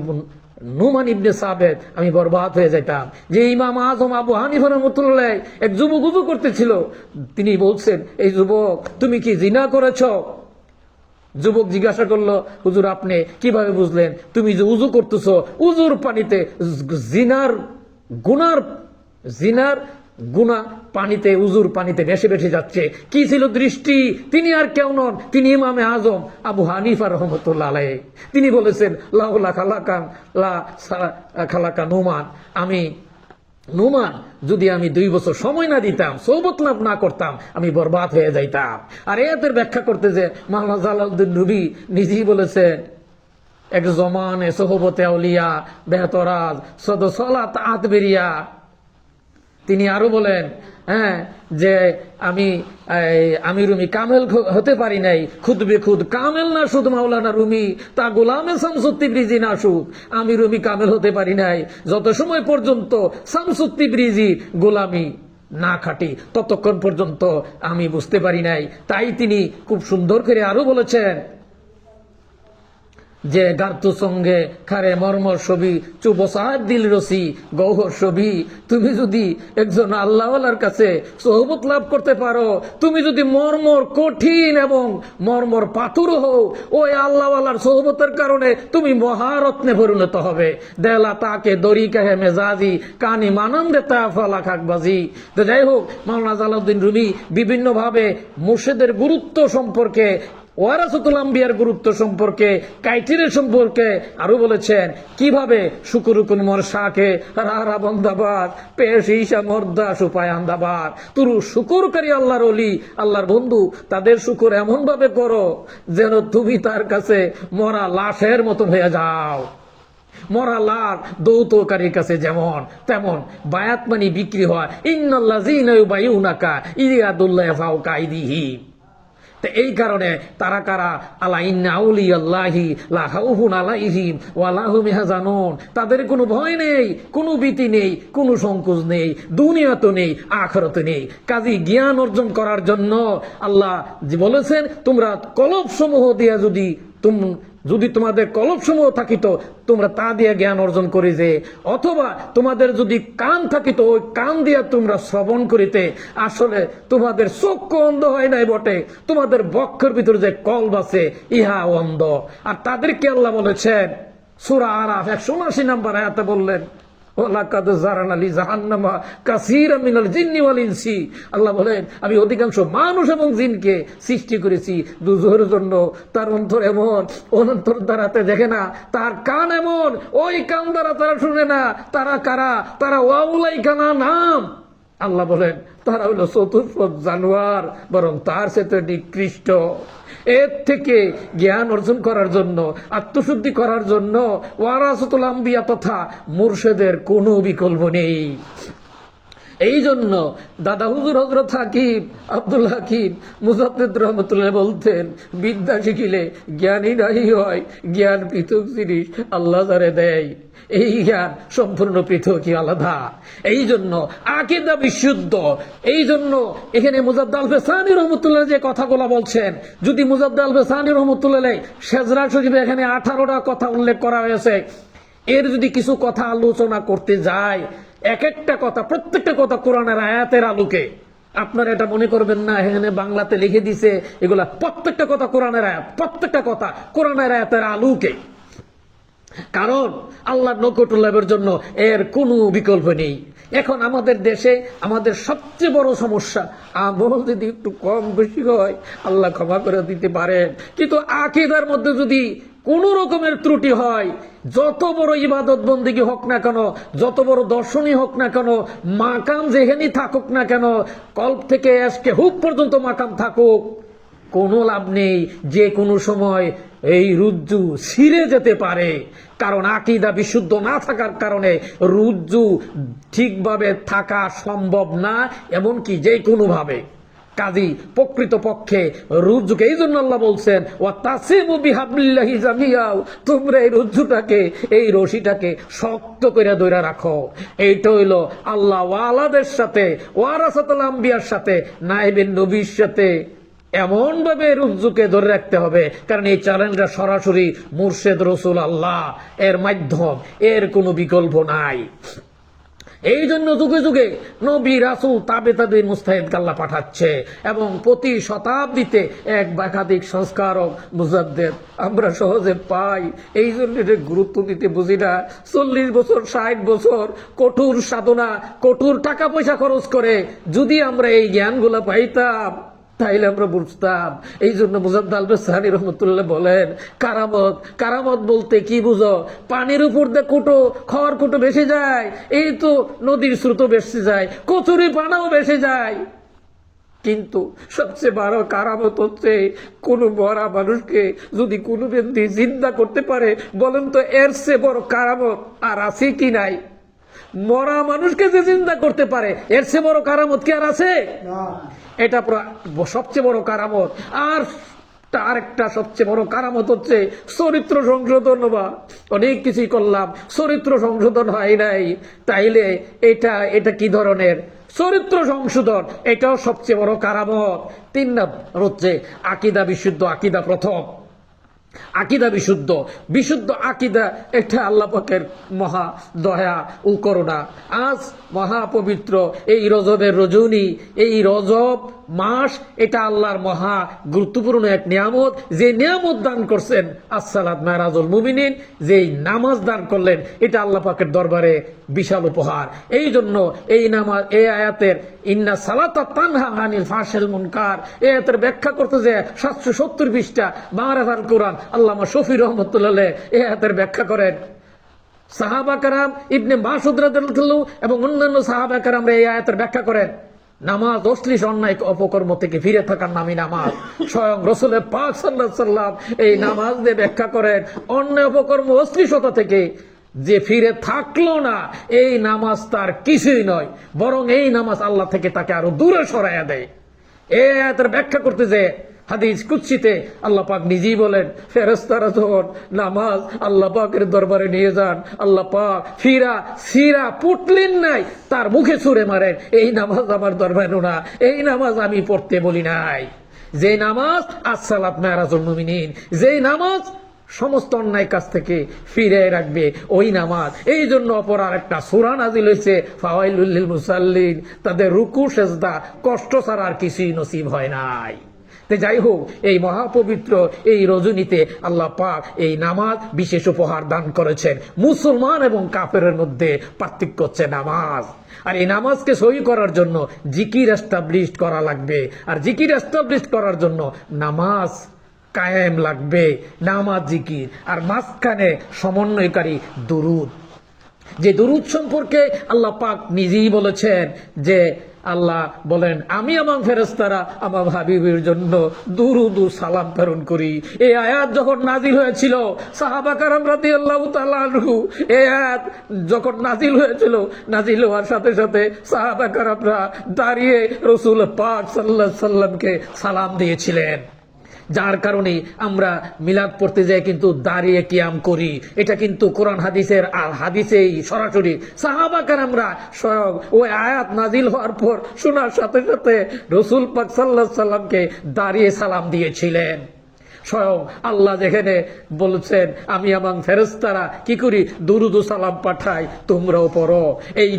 Speaker 1: নুমান ইবনে সাবেদ আমি বরবাদ হয়ে যেতাম। যে ইমাম আজম আবু হানিফা রাহমাতুল্লাহ এক যুবক উযু করতেছিল, তিনি বলছেন এই যুবক তুমি কি জিনা করেছ? যুবক জিজ্ঞাসা করলো হুজুর আপনি কিভাবে বুঝলেন? তুমি যে উযু করতেছো উযুর পানিতে জিনার গুনাহ পানিতে, উযুর পানিতে ভেসে ভেসে যাচ্ছে। কি ছিল দৃষ্টি? তিনি আর কেউ নন, তিনি ইমামে আজম আবু হানিফা রহমতুল্লাহ আলাইহি। তিনি বলেছেন লাউলা খালাকা নুমান, আমি নুমান যদি আমি 2 বছর সময় না দিতাম, সোহবত লাভ না করতাম, আমি বরবাদ হয়ে যাইতাম। আর এদের ব্যাখ্যা করতে যে মাওলানা জালালউদ্দিন রুমি নিজেই বলেছেন এক জমানে সোহবতে আউলিয়া বেহতরাজ সদ সলাত আতবেরিয়া। তিনি আরো বলেন যে আমি রুমি কামেল হতে পারি নাই, খুদ বেখুদ কামেল না শুধু মাওলানা রুমি তা গোলামে শামসুত তিবরিজি না শুধ। আমি রুমি কামেল হতে পারি নাই যত সময় পর্যন্ত শামসুত তিবরিজি গোলামি না খাটি, ততক্ষণ পর্যন্ত আমি বুঝতে পারি নাই। তাই তিনি খুব সুন্দর করে আরো বলেছেন যে গার্তু সঙ্গে খারে মর্মর ছবি চুবসার দিল রসি গৌহর ছবি। তুমি যদি একজন আল্লাহওয়ালার কাছে সোহবত লাভ করতে পারো, তুমি যদি মর্মর কঠিন এবং মর্মর পাথর হও, ওই আল্লাহওয়ালার সোহবতের কারণে তুমি মহারত্নে পরিণত হবে। দেলা তাকে দড়ি কাহে মেজাজি কানি মানন দে তা ফলা খাকবাজি। তো যাই হোক, মাওলানা জালালউদ্দিন রুমি বিভিন্নভাবে মুর্শিদের গুরুত্ব সম্পর্কে ওয়ারাসাতুল আম্বিয়ার গুরুত্ব সম্পর্কে, ক্রাইটেরিয়া সম্পর্কে আরো বলেছেন কিভাবে শুকুরুকুন মোর শাকে রারা বন্দাবাদ পেশ ঈশা মর্দা সুপায় আন্দাবাদ। তুরু শুকুরকারী আল্লাহর ওলি, আল্লাহর বন্ধু, তাদের শুকুর এমন ভাবে করো যেন তুমি তার কাছে মরা লাশের মতন হয়ে যাও। মরা লাশ দৌতকারীর কাছে যেমন তেমন বায়াত মানি বিক্রি হয়। ইন্নাল্লাযীনা ইউবাইউনাকা ইয়াদুল্লাহি ফাওকা আইদিহিম। তো এই কারণে তারা কারা, আলা ইন্না আউলিয়াল্লাহি লা খাউফুন আলাইহিম ওয়া লা হুম ইয়াহজানুন, তাদের কোনো ভয় নেই, কোনো ভীতি নেই, কোনো সংকোচ নেই, দুনিয়াতে নেই, আখিরাতে নেই। কাজী জ্ঞান অর্জন করার জন্য আল্লাহ যে বলেছেন, তোমরা কলব সমূহ দিয়া যদি তোমাদের কলব সমূহ থাকিত তোমরা তা দিয়ে জ্ঞান অর্জন করি যে, অথবা তোমাদের যদি কান থাকিত ওই কান দিয়ে তোমরা শ্রবণ করিতে। আসলে তোমাদের চক্ষু অন্ধ হয় নাই বটে, তোমাদের বক্ষের ভিতরে যে কলব আছে ইহা অন্ধ। আর তাদেরকে আল্লাহ বলেছেন সূরা আরাফ 179 নম্বর আয়াতে বললেন, ওয়ালাকাদ জারানা লি জাহান্নামা কাসীরাম মিনাল জিন্নি ওয়াল ইনসি। আল্লাহ বলেন, আমি অধিকাংশ মানুষ এবং জিনকে সৃষ্টি করেছি দুজহের জন্য। তার অন্তর এমন, অন্তর দ্বারাতে দেখে না, তার কান এমন, ওই কান দ্বারা তারা শুনে না। তারা কারা? তারা ওয়াউলাই কানা নাম। আল্লাহ বলেন তারা হলো চতুষ্পদ জানোয়ার, বরং তার সাথে নিকৃষ্ট। এর থেকে জ্ঞান অর্জন করার জন্য, আত্মশুদ্ধি করার জন্য ওয়ারাসাতুল আম্বিয়া তথা মুর্শিদের কোনো বিকল্প নেই। এই জন্য দাদা হুজুর হযরত হাকিম আব্দুল হাকিম মুজাদ্দিদ রহমতুল্লাহ বলতেন, বিদ্যা শিখিলে জ্ঞানী নাই হয়, জ্ঞান পৃথক জিনিস, আল্লাহ যারে দেয় এই জ্ঞান সম্পূর্ণ পৃথক, আলাদা। এই জন্য আকীদা বিশুদ্ধ। এই জন্য এখানে মুজাদ্দিদ আল ফেসানি রহমতুল্লাহ যে কথাগুলো বলছেন, যদি মুজাদ্দিদ আল ফেসানি রহমতুল্লাহ সেজরা শরীফে এখানে 18টা কথা উল্লেখ করা হয়েছে, এর যদি কিছু কথা আলোচনা করতে যায়, এক একটা কথা, প্রত্যেকটা কথা কোরআনের আয়াতের আলোকে। আপনারা এটা মনে করবেন না এখানে বাংলাতে লিখে দিছে, এগুলা প্রত্যেকটা কথা কোরআনের আয়াত, প্রত্যেকটা কথা কোরআনের আয়াতের আলোকে। কারণ আল্লাহর নৈকট্য লাভের জন্য এর কোনো বিকল্প নেই। এখন আমাদের দেশে আমাদের সবচেয়ে বড় সমস্যা, আমল যদি একটু কম বেশি হয় আল্লাহ ক্ষমা করে দিতে পারেন, কিন্তু আকীদার মধ্যে যদি কোন রকমের ত্রুটি হয়, যত বড় ইবাদত বন্দেগী হোক না কেন, যত বড় দর্শনই হোক না কেন, মাকাম যেখানেই থাকুক না কেন, কল্প থেকে আজকে হুক পর্যন্ত মাকাম থাকুক, কোনো লাভ নেই। যে কোনো সময় এই রুজ্জু ছিঁড়ে যেতে পারে, কারণ আকীদা বিশুদ্ধ না থাকার কারণে রুজ্জু ঠিকভাবে থাকা সম্ভব না, এমনকি যে কোনো ভাবে। কাজী প্রকৃত পক্ষে রুজ্জুকে এই জন্য আল্লাহ বলছেন, ওয়াতাসিমু বিহাবলিল্লাহি জামিয়াও, তোমরা এই রুজ্জুটাকে, এই রশিটাকে শক্ত করে ধরে রাখো। এইটা হইলো আল্লাহ ওয়ালাদের সাথে, ওয়ারাসাতুল আম্বিয়ার সাথে, নায়েবের নবীর সাথে এমন ভাবে রুজ্জুকে ধরে রাখতে হবে, কারণ এই চ্যালেঞ্জটা সরাসরি মুর্শেদ রসুল আল্লাহ এর মাধ্যম, এর কোনো বিকল্প নাই। এই জন্য যুগে যুগে নবী রাসূল তাবে তাদের মুস্তাহিদ আল্লাহ পাঠাচ্ছে, এবং প্রতি শতাব্দীতে এক বা একাধিক সংস্কারক মুজাদ্দিদ আমরা সহজে পাই। এই জন্য এটা গুরুত্ব দিতে বুঝি না। 40 বছর 60 বছর কঠোর সাধনা, কঠোর টাকা পয়সা খরচ করে যদি আমরা এই জ্ঞানগুলো পাইতাম তাইলে আমরা বুঝতাম। এই জন্য মুজাদ্দিদ আল ফেসানি রহমতুল্লাহ বলেন, কারামত, কারামত বলতে কি বুঝো? পানির উপর দিয়ে কুটো, খড় কুটো ভেসে যায়, এই তো নদীর স্রোত ভেসে যায়, কচুরি পানাও ভেসে যায়। কিন্তু সবচেয়ে বড় কারামত হচ্ছে কোন মরা মানুষকে যদি কোনো ব্যক্তি জিন্দা করতে পারে, বলেন তো এর চেয়ে বড় কারামত আর আছে কি নাই? মরা মানুষকে যে জিন্দা করতে পারে, এর চেয়ে বড় কারামত কি আর আছে? এটা সবচেয়ে বড় কারামত। আর আরেকটা সবচেয়ে বড় কারামত হচ্ছে চরিত্র সংশোধন। বা অনেক কিছুই করলাম, চরিত্র সংশোধন হয় নাই, তাইলে এটা কি ধরনের চরিত্র সংশোধন? এটাও সবচেয়ে বড় কারামত। 3 নম্বর হচ্ছে আকীদা বিশুদ্ধ, আকীদা প্রথম। আকিদা বিশুদ্ধ, বিশুদ্ধ আকিদা, এটা আল্লাহ পাকের মহা দয়া ও করুণা। আজ মহাপবিত্র এই রজবের রজনী, এই রজব মাস, এটা আল্লাহর মহা গুরুত্বপূর্ণ এক নিয়ামত। যে নিয়ামত দান করছেন আসসালাত মেরাজুল মুমিনিন, যেই নামাজ দান করলেন, এটা আল্লাহ পাকের দরবারে বিশাল উপহার। এই জন্য এই নামাজ, এই আয়াতের ইন্না সালাতা তানহা আনিল ফাহশিল মুনকার, এই আয়াতের ব্যাখ্যা করতে যে 770 পৃষ্ঠা মারাফাল কোরআন, আল্লামা শফি রহমতুল্লাহ এই আয়াতের ব্যাখ্যা করেন। সাহাবা কারাম, ইবনে মাসউদ রাদিয়াল্লাহু এবং অন্যান্য সাহাবা কারামরা এই আয়াতের ব্যাখ্যা করেন। নামাজ অশ্লীল অন্যায় অপকর্ম থেকে ফিরে থাকার নামই নামাজ। স্বয়ং রাসূলের পাক সাল্লাল্লাহু আলাইহি সাল্লাম এই নামাজ দিয়ে ব্যাখ্যা করেন, অন্যায় অপকর্ম অশ্লীলতা থেকে যে ফিরে থাকলো না, এই নামাজ তার কিছুই নয়, বরং এই নামাজ আল্লাহ থেকে তাকে আরো দূরে সরাইয়া দেয়। এই আয়াতের ব্যাখ্যা করতে যে হাদিস কুদসিতে আল্লাহ পাক নিজেই বলেন, ফেরেশতারা যখন নামাজ আল্লাহ পাকের দরবারে নিয়ে যান, আল্লাহ পাক সিরা পুটলিন নাই তার মুখে ছুঁড়ে মারেন, এই নামাজ আমার দরবারে না, এই নামাজ আমি পড়তে বলি নাই। যে নামাজ আসসালাত মেরাজুল মুমিনিন, যেই নামাজ সমস্ত অন্যায় কাজ থেকে ফিরে রাখবে, ওই নামাজ। এই জন্য অপর আরেকটা সূরা নাযিল হয়েছে, ফাওয়াইলুল লিল মুসাল্লিন, তাদের রুকু সেজদা কষ্ট ছাড়া আর কিছুই নসিব হয় নাই। যাই হোক, এই মহাপবিত্র এই রজনীতে আল্লাহ পাক এই নামাজ বিশেষ উপহার দান করেছেন। মুসলমান এবং কাফেরের মধ্যে পার্থক্য হচ্ছে নামাজ। আর এই নামাজকে সহি করার জন্য জিকির এস্টাবলিশ করা লাগবে, আর জিকির এস্টাবলিশ করার জন্য নামাজ কায়েম লাগবে, নামাজ জিকির, আর মাঝখানে সমন্বয়কারী দুরুদ। যে দুরুদ সম্পর্কে আল্লাহ পাক নিজেই বলেছেন যে আল্লাহ বলেন, আমি আমার ফেরেশতারা আমার হাবিবের জন্য দুরুদ ও সালাম প্রেরণ করি। এই আয়াত যখন নাজিল হয়েছিল, সাহাবা কারাম রাদিয়াল্লাহু তাআলা আনহু, এই আয়াত যখন নাজিল হয়েছিল, নাজিল হওয়ার সাথে সাথে সাহাবা কারামরা দাঁড়িয়ে রাসূল পাক সাল্লাল্লাহু আলাইহি সাল্লামকে সালাম দিয়েছিলেন। যার কারণে আমরা মিলাদ পড়তে যাই কিন্তু দাঁড়িয়ে কিয়াম করি। এটা কিন্তু কোরআন হাদিসেই সরাসরি সাহাবা কারামরা স্বয়ং ওই আয়াত নাজিল হওয়ার পর শোনার সাথে সাথে রাসূল পাক সাল্লাল্লাহু আলাইহি সাল্লামকে দাঁড়িয়ে সালাম দিয়েছিলেন। স্বয়ং আল্লাহ যেখানে বলছেন, আমি আমার ফেরেশতারা কি করি, দুরুদ ও সালাম পাঠাই, তোমরাও পড়ো। এই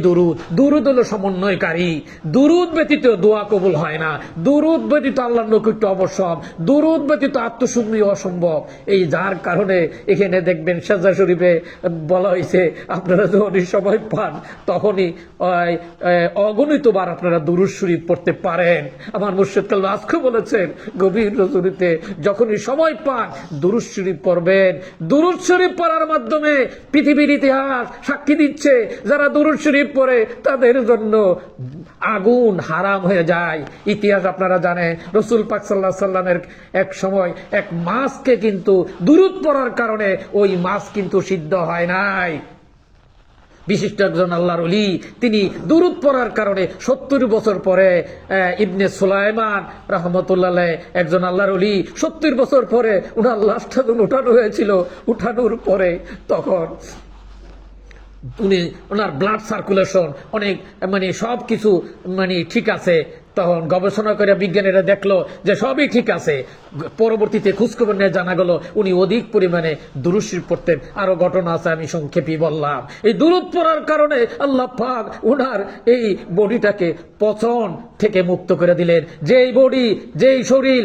Speaker 1: দুরুদ হলো সমন্বয়কারী। দুরুদ ব্যতীত দোয়া কবুল হয় না, দুরুদ ব্যতীত আল্লাহর নৈকট্য অবসর, দুরুদ ব্যতীত আত্মশুদ্ধি অসম্ভব। এই যার কারণে এখানে দেখবেন সাজদা শরীফে বলা হয়েছে, আপনারা যখনই সময় পান তখনই অগণিতবার আপনারা দুরুদ শরীফ পড়তে পারেন। আমার মুর্শিদ কাল্লা আজকে বলেছেন, গভীর রজনীতে যখনই সময় পান দুরুদ শরীফ পড়বেন। দুরুদ শরীফ পড়ার মাধ্যমে পৃথিবীর ইতিহাস সাক্ষী দিচ্ছে, যারা দুরুদ শরীফ পড়ে তাদের জন্য আগুন হারাম হয়ে যায়। ইতিহাস আপনারা জানেন, রাসূল পাক সাল্লাল্লাহু আলাইহি সাল্লামের এক সময় এক মাছকে কিন্তু দুরুদ পড়ার কারণে ওই মাছ কিন্তু সিদ্ধ হয় নাই। বিশিষ্ট একজন আল্লাহর ওলি, তিনি দুরুদ পড়ার কারণে 70 বছর পরে ইবনে সুলাইমান রাহমাতুল্লাহ আলাইহি, একজন আল্লাহর ওলি, 70 বছর পরে ওনার লাশটা যখন উঠানো হয়েছিল, উঠানোর পরে তখন উনি ওনার ব্লাড সার্কুলেশন অনেক সব কিছু ঠিক আছে। তখন গবেষণা করে বিজ্ঞানীরা দেখলো যে সবই ঠিক আছে। পরবর্তীতে খোঁজখবর নিয়ে জানা গেল উনি অধিক পরিমাণে দুরূদ শরীফ পড়তেন। আরো ঘটনা আছে, আমি সংক্ষেপে বললাম। এই দুরূদ পড়ার কারণে আল্লাহ পাক ওনার এই বডিটাকে পচন থেকে মুক্ত করে দিলেন। যেই বডি, যেই শরীর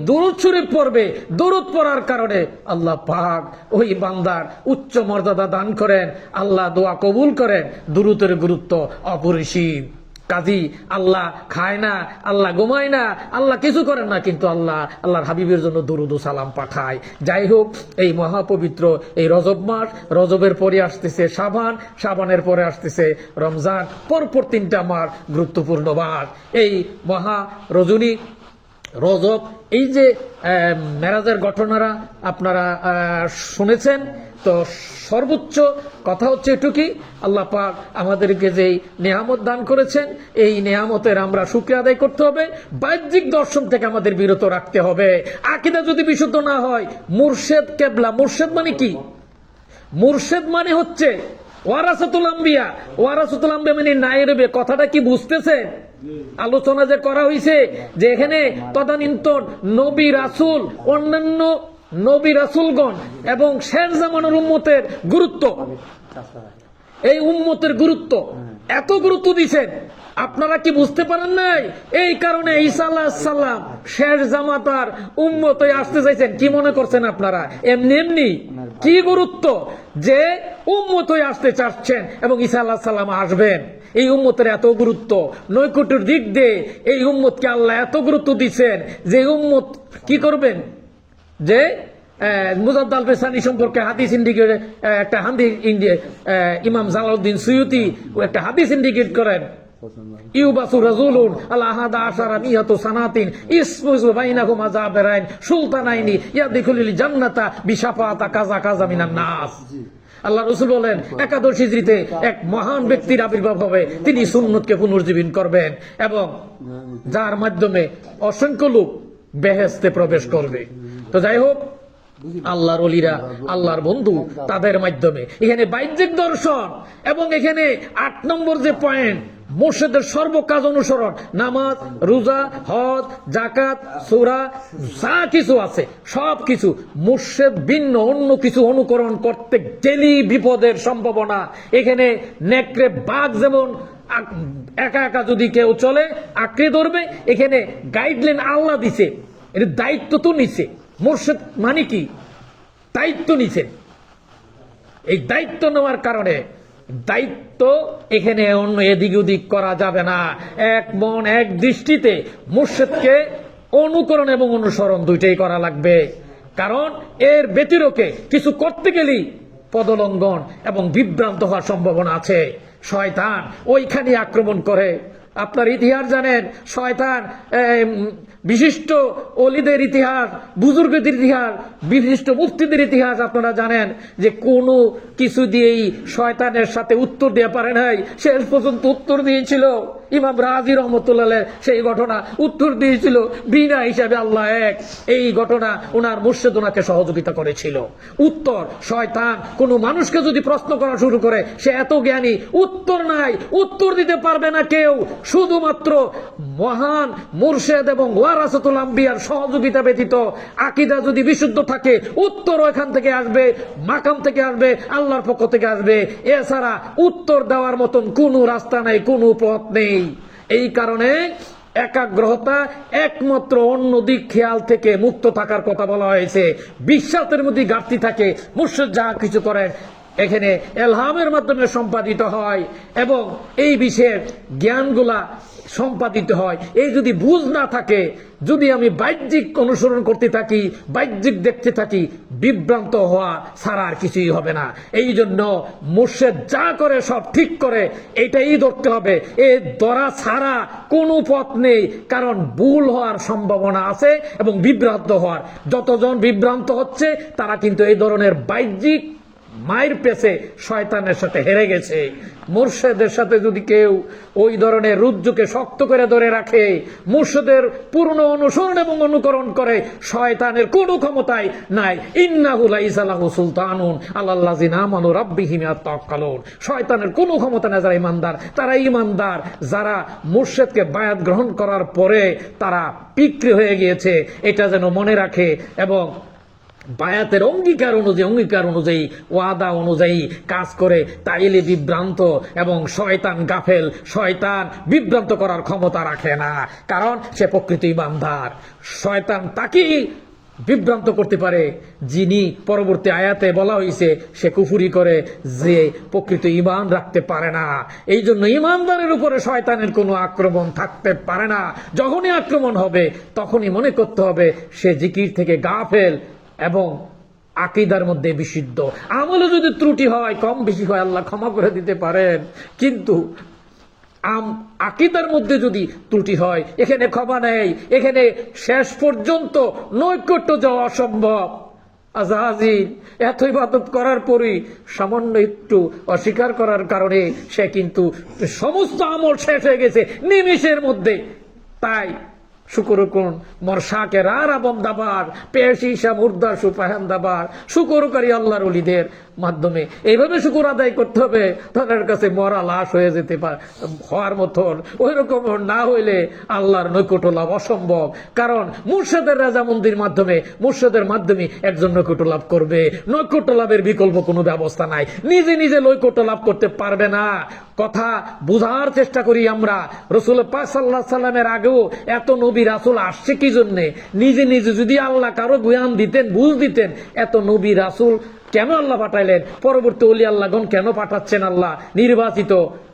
Speaker 1: দুরূদ শরীফ পড়বে, দুরূদ পড়ার কারণে আল্লাহ পাক ওই বান্দার উচ্চ মর্যাদা দান করেন, আল্লাহ দোয়া কবুল করেন। দুরূদের গুরুত্ব অপরিসীম। কাজী আল্লাহ খায় না, আল্লাহ ঘুমায় না, আল্লাহ কিছু করেন না, কিন্তু আল্লাহর হাবিবের জন্য দুরুদ ও সালাম পাঠায়। যাই হোক, এই মহাপবিত্র এই রজব মাস, রজবের পরে আসতেছে শাবান, শাবানের পরে আসতেছে রমজান, পরপর 3টা মাস গুরুত্বপূর্ণ মাস। এই মহা রজনী রজব, এই যে মেরাজের ঘটনারা আপনারা শুনেছেন, তো সর্বোচ্চ কথা হচ্ছে এটুকুই, আল্লাহ পাক আমাদেরকে যেই নেয়ামত দান করেছেন, এই নেয়ামতের আমরা শুকরিয়া আদায় করতে হবে। বাহ্যিক দর্শন থেকে আমাদের বিরত রাখতে হবে। আকীদা যদি বিশুদ্ধ না হয়, মুর্শেদ কেবলা, মুর্শেদ মানে কি? মুর্শেদ মানে হচ্ছে ওয়ারাসাতুল আম্বিয়া। ওয়ারাসাতুল আম্বিয়া মানে নায়েবে। কথাটা কি বুঝতেছেন? আলোচনা যে করা হয়েছে যে এখানে তদানীন্তন নবী রাসূল অন্যান্য নবী রাসূলগণ এবং শেষ জামানার উম্মতের গুরুত্ব, এই উম্মতের গুরুত্ব এত গুরুত্ব দিছেন, আপনারা কি বুঝতে পারেন নাই? এই কারণে ঈসা আলাইহিস সালাম শেষ জামাতার উম্মত হয়ে আসতে চাইছেন। কি মনে করছেন আপনারা? এমনি এমনি? কি গুরুত্ব যে উম্মত হয়ে আসতে চাচ্ছেন এবং ঈসা আলাইহিস সালাম আসবেন। এই উম্মতের এত গুরুত্ব, নৈকট্যের দিক দিয়ে এই উম্মতকে আল্লাহ এত গুরুত্ব দিচ্ছেন যে উম্মত কি করবেন, যে মুজাদ্দ আল ফেসানি সম্পর্কে হাদিস ইন্ডিকেট, একটা হাদিস ইমাম জালালউদ্দিন সুয়ুতি একটা হাদিস ইন্ডিকেট করেন, ইউবাসু রাজুলুন আলা আহাদা আশারা মিয়াতু সানাতিন ইসমুজু বাইনাহুমা জাবেরাইন সুলতানাইনি ইয়াদখুলুল জান্নাতা বিশাফাআতা কাযা কাযা মিনান নাস। আল্লাহ রাসূল বলেন, একাদশ হিজরিতে এক মহান ব্যক্তির আবির্ভাব হবে, তিনি সুন্নতকে পুনর্জীবন করবেন এবং যার মাধ্যমে অসংখ্য লোক বেহেশতে প্রবেশ করবে। তো যাই হোক, আল্লাহর ওলিরা, আল্লাহর বন্ধু, তাদের মাধ্যমে এখানে বাহ্যিক দর্শন এবং এখানে 8 নম্বর যে পয়েন্ট, মুর্শিদের সর্বকাজ অনুসরণ, নামাজ, রোজা, হজ, যাকাত, সূরা, যা কিছু আছে সবকিছু মুর্শিদ ভিন্ন অন্য কিছু অনুকরণ করতে গেলেই বিপদের সম্ভাবনা। এখানে নেকড়ে বাঘ যেমন একা একা যদি কেউ চলে আঁকড়ে ধরবে, এখানে গাইডলাইন আল্লাহ দিছে, এর দায়িত্ব তো নিছে। মুর্শিদ মানে কি? দায়িত্ব নিছেন। এই দায়িত্ব নেওয়ার কারণে দায়িত্ব এখানে অন্য এদিক ওদিক করা যাবে না। এক মন এক দৃষ্টিতে মুর্শিদকে অনুকরণ এবং অনুসরণ দুইটাই করা লাগবে। কারণ এর ব্যতিরেকে কিছু করতে গেলেই পদলঙ্ঘন এবং বিভ্রান্ত হওয়ার সম্ভাবনা আছে। শয়তান ওইখানে আক্রমণ করে। আপনার ইতিহাস জানেন, শয়তান বিশিষ্ট ওলিদের ইতিহাস, বুজুর্গদের ইতিহাস, বিশিষ্ট মুফতিদের ইতিহাস আপনারা জানেন যে কোনো কিছু দিয়েই শয়তানের সাথে উত্তর দিয়ে পারে নাই। শেষ পর্যন্ত উত্তর দিয়েছিল ইমাম রাজি রহমতুল্লাহ, সেই ঘটনা উত্তর দিয়েছিল বিনা হিসাবে আল্লাহ এক। এই ঘটনা ওনার মুর্শিদ ওনাকে সহযোগিতা করেছিল। উত্তর, শয়তান কোন মানুষকে যদি প্রশ্ন করা শুরু করে, সে এত জ্ঞানী, উত্তর নাই, উত্তর দিতে পারবে না কেউ, শুধুমাত্র মহান মুর্শিদ এবং ওয়ারাসাতুল আম্বিয়ার সহযোগিতা ব্যতীত আকীদা যদি বিশুদ্ধ থাকে, উত্তর ওখান থেকে আসবে, মাকাম থেকে আসবে, আল্লাহর পক্ষ থেকে আসবে। এছাড়া উত্তর দেওয়ার মতন কোনো রাস্তা নাই, কোনো পথ নেই। এই কারণে একাগ্রতা একমাত্র অন্য দিক খেয়াল থেকে মুক্ত থাকার কথা বলা হয়েছে। বিশ্বাসের মধ্যে ঘাটতি থাকে, মুর্শিদ যা কিছু করেন এখানে এলহামের মাধ্যমে সম্পাদিত হয় এবং এই বিষয়ের জ্ঞানগুলা সম্পাদিত হয়। এই যদি বুঝ না থাকে, যদি আমি বাহ্যিক অনুসরণ করতে থাকি, বাহ্যিক দেখতে থাকি, বিভ্রান্ত হওয়া ছাড়া আর কিছুই হবে না। এই জন্য মুর্শিদ যা করে সব ঠিক করে, এটাই ধরতে হবে। এ ধরা ছাড়া কোনো পথ নেই, কারণ ভুল হওয়ার সম্ভাবনা আছে এবং বিভ্রান্ত হওয়ার। যতজন বিভ্রান্ত হচ্ছে তারা কিন্তু এই ধরনের বাহ্যিক মায়ের পেছে শয়তানের সাথে হেরে গেছে। মুর্শিদের সাথে যদি কেউ ওই ধরনের রুজ্জুকে শক্ত করে ধরে রাখে, মুর্শিদের পূর্ণ অনুসরণ এবং অনুকরণ করে, শয়তানের কোনো ক্ষমতাই নাই। ইন্নাহু লাইসা লাহু সুলতানুন আলাল্লাযিনা আমানু রাব্বিহিম ইয়াতাওয়াক্কালুন। শয়তানের কোনো ক্ষমতা নেই। যারা ইমানদার তারা ইমানদার, যারা মুর্শিদকে বায়াত গ্রহণ করার পরে তারা বিক্রি হয়ে গিয়েছে, এটা যেন মনে রাখে এবং বায়াতের অঙ্গীকার অনুযায়ী ওয়াদা অনুযায়ী কাজ করে, তাইলে বিভ্রান্ত এবং শয়তান গাফেল, শয়তান বিভ্রান্ত করার ক্ষমতা রাখে না, কারণ সে প্রকৃত ইমানদার। শয়তান তাকেই বিভ্রান্ত করতে পারে যিনি পরবর্তী আয়াতে বলা হয়েছে সে কুফরি করে, যে প্রকৃত ঈমান রাখতে পারে না। এই জন্য ঈমানদারের উপরে শয়তানের কোনো আক্রমণ থাকতে পারে না। যখনই আক্রমণ হবে তখনই মনে করতে হবে সে জিকির থেকে গাফেল এবং আকীদার মধ্যে বিশুদ্ধ। আমলে যদি ত্রুটি হয়, কম বেশি হয়, আল্লাহ ক্ষমা করে দিতে পারেন, কিন্তু আকীদার মধ্যে যদি ত্রুটি হয় এখানে ক্ষমা নেই। এখানে শেষ পর্যন্ত নৈকট্য যাওয়া অসম্ভব। আজাজিল এত ইবাদত করার পরই সামান্য একটু অস্বীকার করার কারণে সে কিন্তু সমস্ত আমল শেষ হয়ে গেছে নিমেষের মধ্যে। তাই শুকর করুন মোর শাকের আর বন্দাবার পেশিসা মুর্দা সুপাহান্দাবার। শুকর করি আল্লাহর ওলিদের, মাধ্যমে এইভাবে শুকর আদায় করতে হবে, তাদের কাছে মরা লাশ হয়ে যেতে হওয়ার মতন। ওই রকম না হইলে আল্লাহর নৈকট্য লাভ অসম্ভব। কারণ মুর্শিদের রাজামন্দির মাধ্যমে, মুর্শিদের মাধ্যমে একজন নৈকট্য লাভ করবে। নৈকট্য লাভের বিকল্প কোনো ব্যবস্থা নাই। নিজে নিজে নৈকট্য লাভ করতে পারবে না। কথা বুঝার চেষ্টা করি আমরা। রসুল পাক সাল্লাল্লাহু আলাইহি সাল্লামের আগেও এত নবী রাসূল আসছে কি জন্য? নিজে নিজে যদি আল্লাহ কারো জ্ঞান দিতেন, বুঝ দিতেন, এত নবী রাসূল কেন আল্লাহ পাঠাইলেন? পরবর্তী ওলি আল্লাহগণ কেন পাঠাচ্ছেন আল্লাহ? নির্বাচিত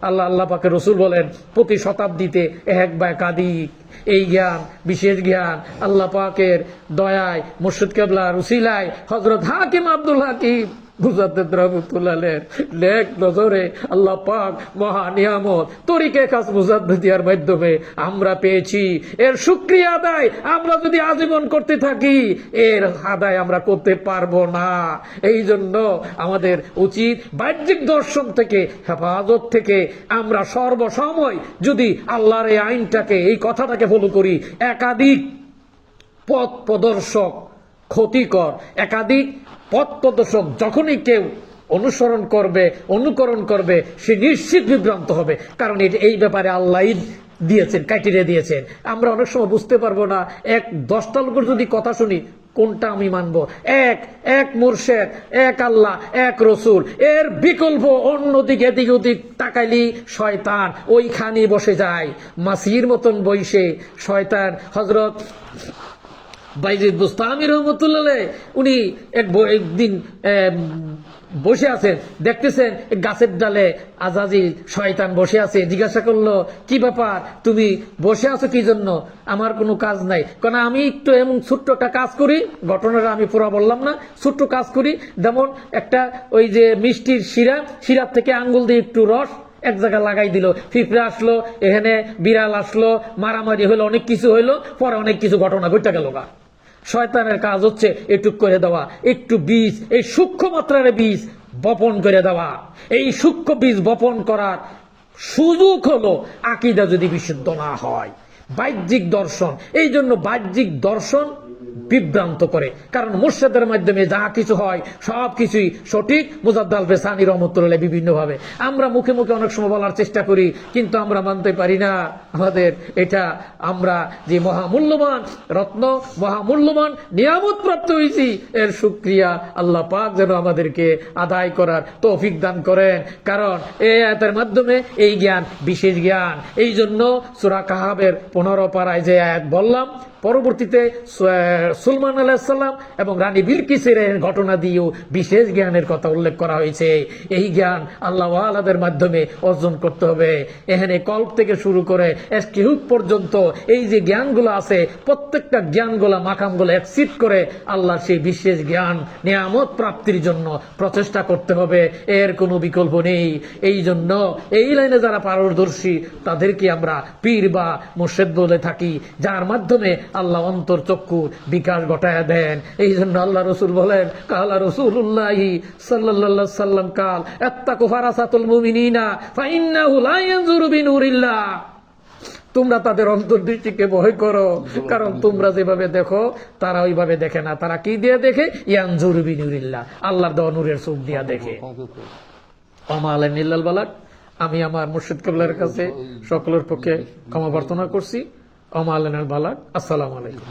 Speaker 1: আল্লাহ পাকের রসুল বলেন প্রতি শতাব্দীতে এক বা একাধিক এই জ্ঞান, বিশেষ জ্ঞান আল্লাহ পাকের দয়ায়, মুর্শিদ কেবলার উসিলায় হযরত হাকিম আব্দুল হাকিম মুজাদ্দিদ রহমাতুল্লাহ আলাইহির নেক নজরে আল্লাহ পাক মহা নিয়ামত তরিকে খাস মুজাদ্দিদিয়ার মাধ্যমে আমরা পেয়েছি। এর শুকরিয়া আদায় আমরা যদি আজীবন করতে থাকি, এর আদায় আমরা করতে পারবো না। এই জন্য আমাদের উচিত বাহ্যিক দর্শন থেকে, হেফাজত থেকে আমরা সর্বসময় যদি আল্লাহর এই আইনটাকে, এই কথাটাকে ফলো করি, একাধিক পথ প্রদর্শক ক্ষতিকর, একাধিক পথ প্রদর্শক যখনই কেউ অনুকরণ করবে সে নিশ্চিত বিভ্রান্ত হবে। কারণ এই ব্যাপারে আল্লাহ দিয়েছেন, ক্রাইটেরিয়া দিয়েছেন। আমরা অনেক সময় বুঝতে পারবো না। 10টা লোকের যদি কথা শুনি, কোনটা আমি মানব? এক মুর্শেদ, এক আল্লাহ, এক রসুল, এর বিকল্প অন্যদিকে এদিক ওদিক তাকাইলি শয়তান ওইখানে বসে যায় মাসির মতন বইসে। শয়তান হযরত বাইজিদ বুস্তামি রহমতুল্লাহ উনি একদিন বসে আছেন, দেখতেছেন গাছের ডালে আজাজিল শয়তান বসে আছে। জিজ্ঞাসা করলো, কি ব্যাপার, তুমি বসে আছো কি জন্য? আমার কোনো কাজ নাই। কারণ আমি একটু এমন ছোট্ট একটা কাজ করি, ঘটনাটা আমি পুরো বললাম না, ছোট্ট কাজ করি। যেমন একটা ওই যে মিষ্টির শিরার থেকে আঙ্গুল দিয়ে একটু রস এক জায়গায় লাগাই দিল, পিঁপড়ে আসলো, এখানে বিড়াল আসলো, মারামারি হলো, অনেক কিছু হইলো, পরে অনেক কিছু ঘটনা ঘটে গেল। শয়তানের কাজ হচ্ছে এটুক করে দেওয়া, একটু বীজ, এই সূক্ষ্ম মাত্রার বীজ বপন করে দেওয়া। এই সূক্ষ্ম বীজ বপন করার সুযোগ হলো আকীদা যদি বিশুদ্ধ না হয়, বাহ্যিক দর্শন। এই জন্য বাহ্যিক দর্শন বিভ্রান্ত করে। কারণ মুর্শিদের মাধ্যমে যা কিছু হয় সব কিছুই সঠিক। মুজাদ্দিদ আল ফেসানি রহমতুল্লাহ বিভিন্ন ভাবে আমরা মুখে মুখে অনেক সময় বলার চেষ্টা করি, কিন্তু আমরা মানতে পারি না। আমাদের এটা আমরা যে মহামূল্যবান রত্ন, মহামূল্যবান নিয়ামত প্রাপ্ত হয়েছি, এর শুকরিয়া আল্লাহ পাক যেন আমাদেরকে আদায় করার তৌফিক দান করেন। কারণ এই আয়াতের মাধ্যমে এই জ্ঞান বিশেষ জ্ঞান। এই জন্য সূরা কাহাবের 15 পারায় যে আয়াত বললাম, পরবর্তীতে সুলাইমান আলাইহিস সালাম এবং রানী বিলকিসের ঘটনা দিয়েও বিশেষ জ্ঞানের কথা উল্লেখ করা হয়েছে। এই জ্ঞান আল্লাহ ওয়ালাদের মাধ্যমে অর্জন করতে হবে। এখানে কল্প থেকে শুরু করে এসকিহুক পর্যন্ত এই যে জ্ঞানগুলো আছে, প্রত্যেকটা জ্ঞানগুলো মাকামগুলো এক্সিট করে আল্লাহ সেই বিশেষ জ্ঞান নিয়ামত প্রাপ্তির জন্য প্রচেষ্টা করতে হবে। এর কোনো বিকল্প নেই। এই জন্য এই লাইনে যারা পারদর্শী তাদেরকে আমরা পীর বা মুর্শিদ বলে থাকি, যার মাধ্যমে আল্লাহ অন্তর চক্ষুর বিকাশ ঘটায় দেন। এই জন্য আল্লাহ রসুল বলেন, কালা রাসূলুল্লাহি সাল্লাল্লাহু আলাইহি ওয়াসাল্লাম কাল আত্তাকু ফারাসাতুল মুমিনিনা ফাইন্নাহু লা ইয়ানজুরু বিনুরিল্লাহ। তোমরা তাদের অন্তর্দৃষ্টিকে ভয় করো, কারণ তোমরা যেভাবে দেখো তারা ওইভাবে দেখে না। তারা কি দিয়ে দেখে? ইয়ানজুরু বিনুরিল্লাহ, আল্লাহর দেওয়া নূরের চোখ দিয়া দেখে। ওমা আলাইনা ইল্লাল বালাগ। আমি আমার মুর্শিদ কেবলার কাছে সকলের পক্ষে ক্ষমা প্রার্থনা করছি। ওমা আলাইনাল বালাগ। আসসালামু আলাইকুম।